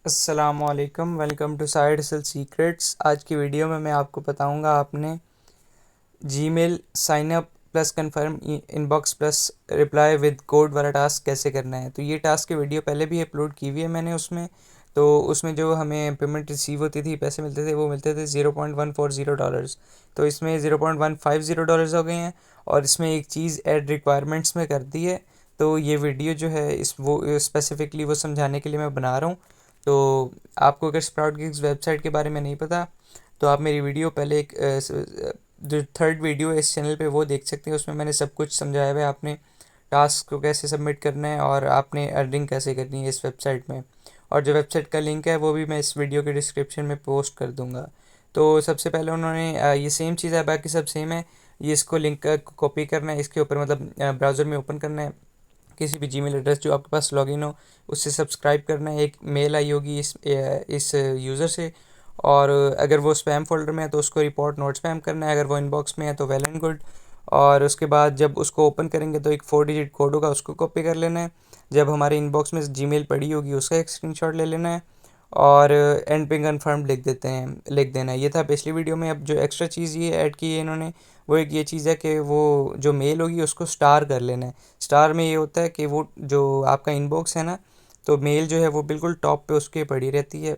अस्सलामुअलैकुम, welcome to side hustle secrets. आज की वीडियो में मैं आपको बताऊंगा आपने Gmail sign up plus confirm inbox plus reply with code वाला टास्क कैसे करना है। तो ये टास्क की वीडियो पहले भी अपलोड की हुई है मैंने उसमें। तो उसमें जो हमें पेमेंट रिसीव होती थी, पैसे मिलते थे, वो मिलते थे $0.140। तो इसमें $0.150 हो गए हैं और इसमें एक चीज़ ऐड रिक्वायरमेंट्स में कर दी है। तो ये वीडियो जो है इस वो स्पेसिफिकली वो समझाने के लिए मैं बना रहा हूँ। तो आपको अगर स्प्राउट गिग्स वेबसाइट के बारे में नहीं पता तो आप मेरी वीडियो पहले एक जो थर्ड वीडियो है इस चैनल पे वो देख सकते हैं। उसमें मैंने सब कुछ समझाया हुआ है, आपने टास्क को कैसे सबमिट करना है और आपने अर्निंग कैसे करनी है इस वेबसाइट में। और जो वेबसाइट का लिंक है वो भी मैं इस वीडियो के डिस्क्रिप्शन में पोस्ट कर दूंगा। तो सबसे पहले उन्होंने ये सेम चीज़ है, बाकी सब सेम है। ये इसको लिंक कॉपी करना है, इसके ऊपर मतलब ब्राउज़र में ओपन करना है, किसी भी जीमेल एड्रेस जो आपके पास लॉगिन हो उससे सब्सक्राइब करना है। एक मेल आई होगी इस यूज़र से, और अगर वो स्पैम फोल्डर में है तो उसको रिपोर्ट नोट स्पैम करना है, अगर वो इनबॉक्स में है तो वेल एंड गुड। और उसके बाद जब उसको ओपन करेंगे तो एक 4 डिजिट कोड होगा, उसको कॉपी कर लेना है। जब हमारे इनबॉक्स में जीमेल पड़ी होगी उसका एक स्क्रीनशॉट ले लेना है और एंड पे कन्फर्म लिख देना है। ये था पिछली वीडियो में। अब जो एक्स्ट्रा चीज़ ये ऐड की है इन्होंने, वो एक ये चीज़ है कि वो जो मेल होगी उसको स्टार कर लेना है। स्टार में ये होता है कि वो जो आपका इनबॉक्स है ना, तो मेल जो है वो बिल्कुल टॉप पे उसके पड़ी रहती है।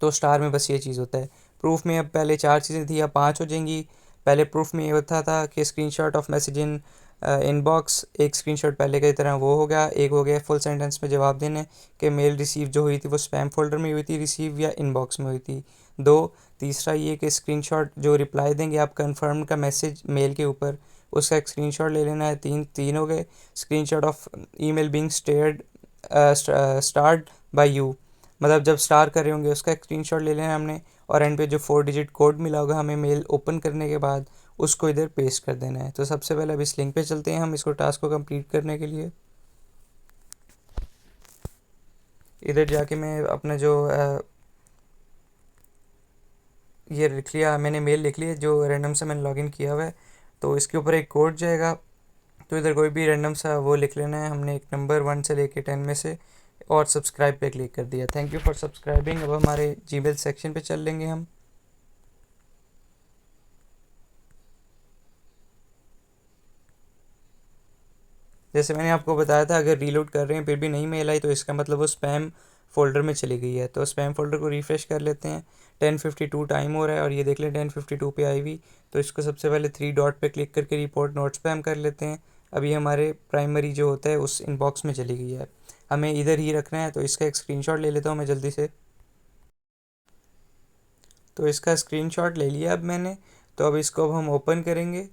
तो स्टार में बस ये चीज़ होता है। प्रूफ में अब पहले 4 चीज़ें थी, अब 5 हो जाएंगी। पहले प्रूफ में ये होता था कि screenshot of message in inbox, एक स्क्रीनशॉट पहले की तरह वो हो गया। एक हो गया फुल सेंटेंस में जवाब देने कि मेल रिसीव जो हुई थी वो स्पैम फोल्डर में हुई थी रिसीव या इनबॉक्स में हुई थी। दो, तीसरा ये कि स्क्रीनशॉट जो रिप्लाई देंगे आप कंफर्म का मैसेज मेल के ऊपर, उसका एक स्क्रीनशॉट ले लेना है। तीन हो गए। Screenshot of email being start by you, मतलब जब स्टार कर रहे होंगे उसका एक स्क्रीनशॉट ले लेना है हमने। और एंड पे जो 4 डिजिट कोड मिला होगा हमें मेल ओपन करने के बाद, उसको इधर पेस्ट कर देना है। तो सबसे पहले अब इस लिंक पे चलते हैं हम इसको टास्क को कंप्लीट करने के लिए। इधर जाके मैं अपना जो ये लिख लिया, मैंने मेल लिख लिया जो रैंडम से मैंने लॉगिन किया हुआ है। तो इसके ऊपर एक कोड जाएगा, तो इधर कोई भी रैंडम सा वो लिख लेना है। हमने एक नंबर 1 से लेके 10 में से, और सब्सक्राइब पे क्लिक कर दिया। Thank you for subscribing. अब हमारे जीमेल सेक्शन पे चल लेंगे हम। जैसे मैंने आपको बताया था, अगर रीलोड कर रहे हैं फिर भी नहीं मेल आई तो इसका मतलब वो स्पैम फोल्डर में चली गई है। तो स्पैम फोल्डर को रिफ़्रेश कर लेते हैं। 10:52 टाइम हो रहा है और ये देख लें 10:52 पे आई हुई। तो इसको सबसे पहले 3 डॉट पे क्लिक करके रिपोर्ट नोट स्पैम कर लेते हैं। अभी हमारे प्राइमरी जो होता है उस इनबॉक्स में चली गई है, हमें इधर ही रखना है। तो इसका एक स्क्रीनशॉट ले लेता हूँ मैं जल्दी से। तो इसका स्क्रीनशॉट ले लिया अब मैंने। तो अब इसको अब हम ओपन करेंगे।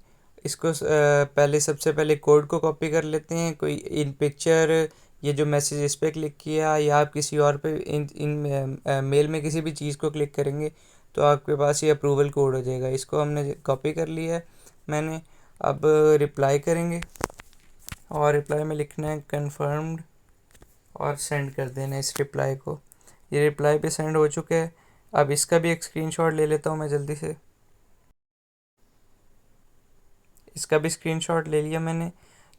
इसको पहले सबसे पहले कोड को कॉपी कर लेते हैं। कोई इन पिक्चर, ये जो मैसेज इस पर क्लिक किया या आप किसी और पे इन इन मेल में किसी भी चीज़ को क्लिक करेंगे तो आपके पास ये अप्रूवल कोड हो जाएगा। इसको हमने कॉपी कर लिया है मैंने। अब रिप्लाई करेंगे और रिप्लाई में लिखना है कन्फर्म्ड और सेंड कर देना है इस रिप्लाई को। ये रिप्लाई पे सेंड हो चुका है। अब इसका भी एक स्क्रीनशॉट ले लेता हूँ मैं जल्दी से। इसका भी स्क्रीनशॉट ले लिया मैंने।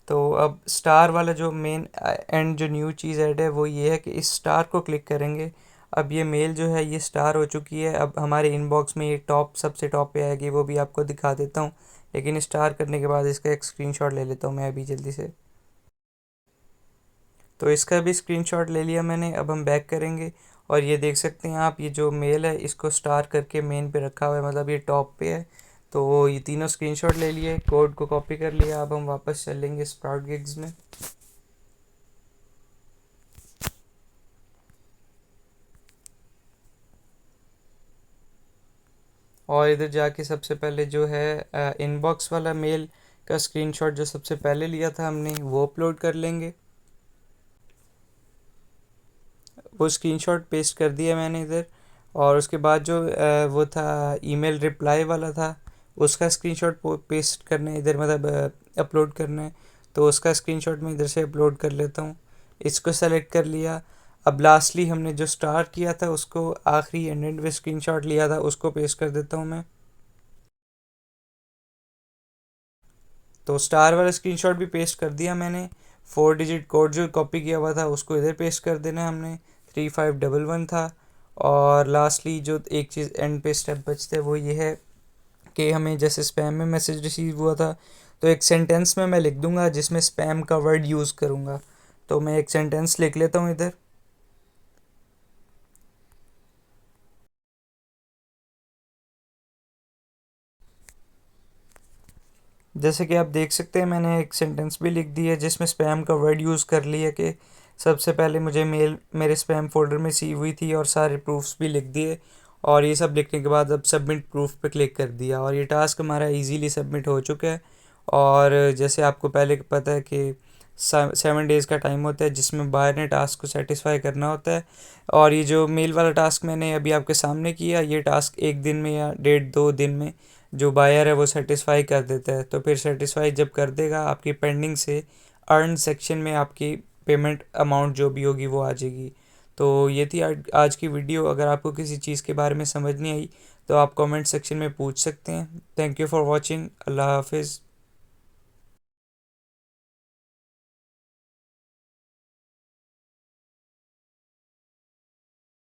तो अब स्टार वाला जो मेन एंड जो न्यू चीज़ ऐड है वो ये है कि इस स्टार को क्लिक करेंगे। अब ये मेल जो है ये स्टार हो चुकी है। अब हमारे इनबॉक्स में ये टॉप सबसे टॉप पे आएगी, वो भी आपको दिखा देता हूँ। लेकिन स्टार करने के बाद इसका एक स्क्रीनशॉट ले लेता हूँ मैं अभी जल्दी से। तो इसका भी स्क्रीनशॉट ले लिया मैंने। अब हम बैक करेंगे और ये देख सकते हैं आप, ये जो मेल है इसको स्टार करके मेन पे रखा हुआ है, मतलब ये टॉप पे है। तो ये तीनों स्क्रीनशॉट ले लिए, कोड को कॉपी कर लिया। अब हम वापस चलेंगे स्प्राउट गिग्स में। और इधर जाके सबसे पहले जो है इनबॉक्स वाला मेल का स्क्रीनशॉट जो सबसे पहले लिया था हमने वो अपलोड कर लेंगे। वो स्क्रीनशॉट पेस्ट कर दिया मैंने इधर। और उसके बाद जो वो था ईमेल रिप्लाई वाला था, उसका स्क्रीनशॉट पेस्ट करना है इधर, मतलब अपलोड करना है। तो उसका स्क्रीनशॉट मैं इधर से अपलोड कर लेता हूँ। इसको सेलेक्ट कर लिया। अब लास्टली हमने जो स्टार किया था उसको आखिरी एंड में स्क्रीनशॉट लिया था उसको पेस्ट कर देता हूँ मैं। तो स्टार वाला स्क्रीनशॉट भी पेस्ट कर दिया मैंने। 4 डिजिट कोड जो कॉपी किया हुआ था उसको इधर पेस्ट कर देना है हमने। 3511 था। और लास्टली जो एक चीज़ एंड पे स्टेप बचते हैं वो ये है कि हमें जैसे स्पैम में मैसेज रिसीव हुआ था, तो एक सेंटेंस में मैं लिख दूंगा जिसमें स्पैम का वर्ड यूज़ करूँगा। तो मैं एक सेंटेंस लिख लेता हूँ इधर। जैसे कि आप देख सकते हैं मैंने एक सेंटेंस भी लिख दी है जिसमें स्पैम का वर्ड यूज़ कर लिया कि सबसे पहले मुझे मेल मेरे स्पैम फोल्डर में रिसीव हुई थी, और सारे प्रूफ्स भी लिख दिए। और ये सब लिखने के बाद अब सबमिट प्रूफ पे क्लिक कर दिया और ये टास्क हमारा इजीली सबमिट हो चुका है। और जैसे आपको पहले पता है कि 7 डेज़ का टाइम होता है जिसमें बायर ने टास्क को सेटिस्फाई करना होता है। और ये जो मेल वाला टास्क मैंने अभी आपके सामने किया, ये टास्क 1 दिन में या 1.5-2 दिन में जो बायर है वो सेटिस्फाई कर देता है। तो फिर सेटिस्फाई जब कर देगा, आपकी पेंडिंग से अर्न सेक्शन में आपकी पेमेंट अमाउंट जो भी होगी वो आ जाएगी। तो ये थी आज की वीडियो। अगर आपको किसी चीज़ के बारे में समझ नहीं आई तो आप कमेंट सेक्शन में पूछ सकते हैं। Thank you for watching. अल्लाह हाफिज़।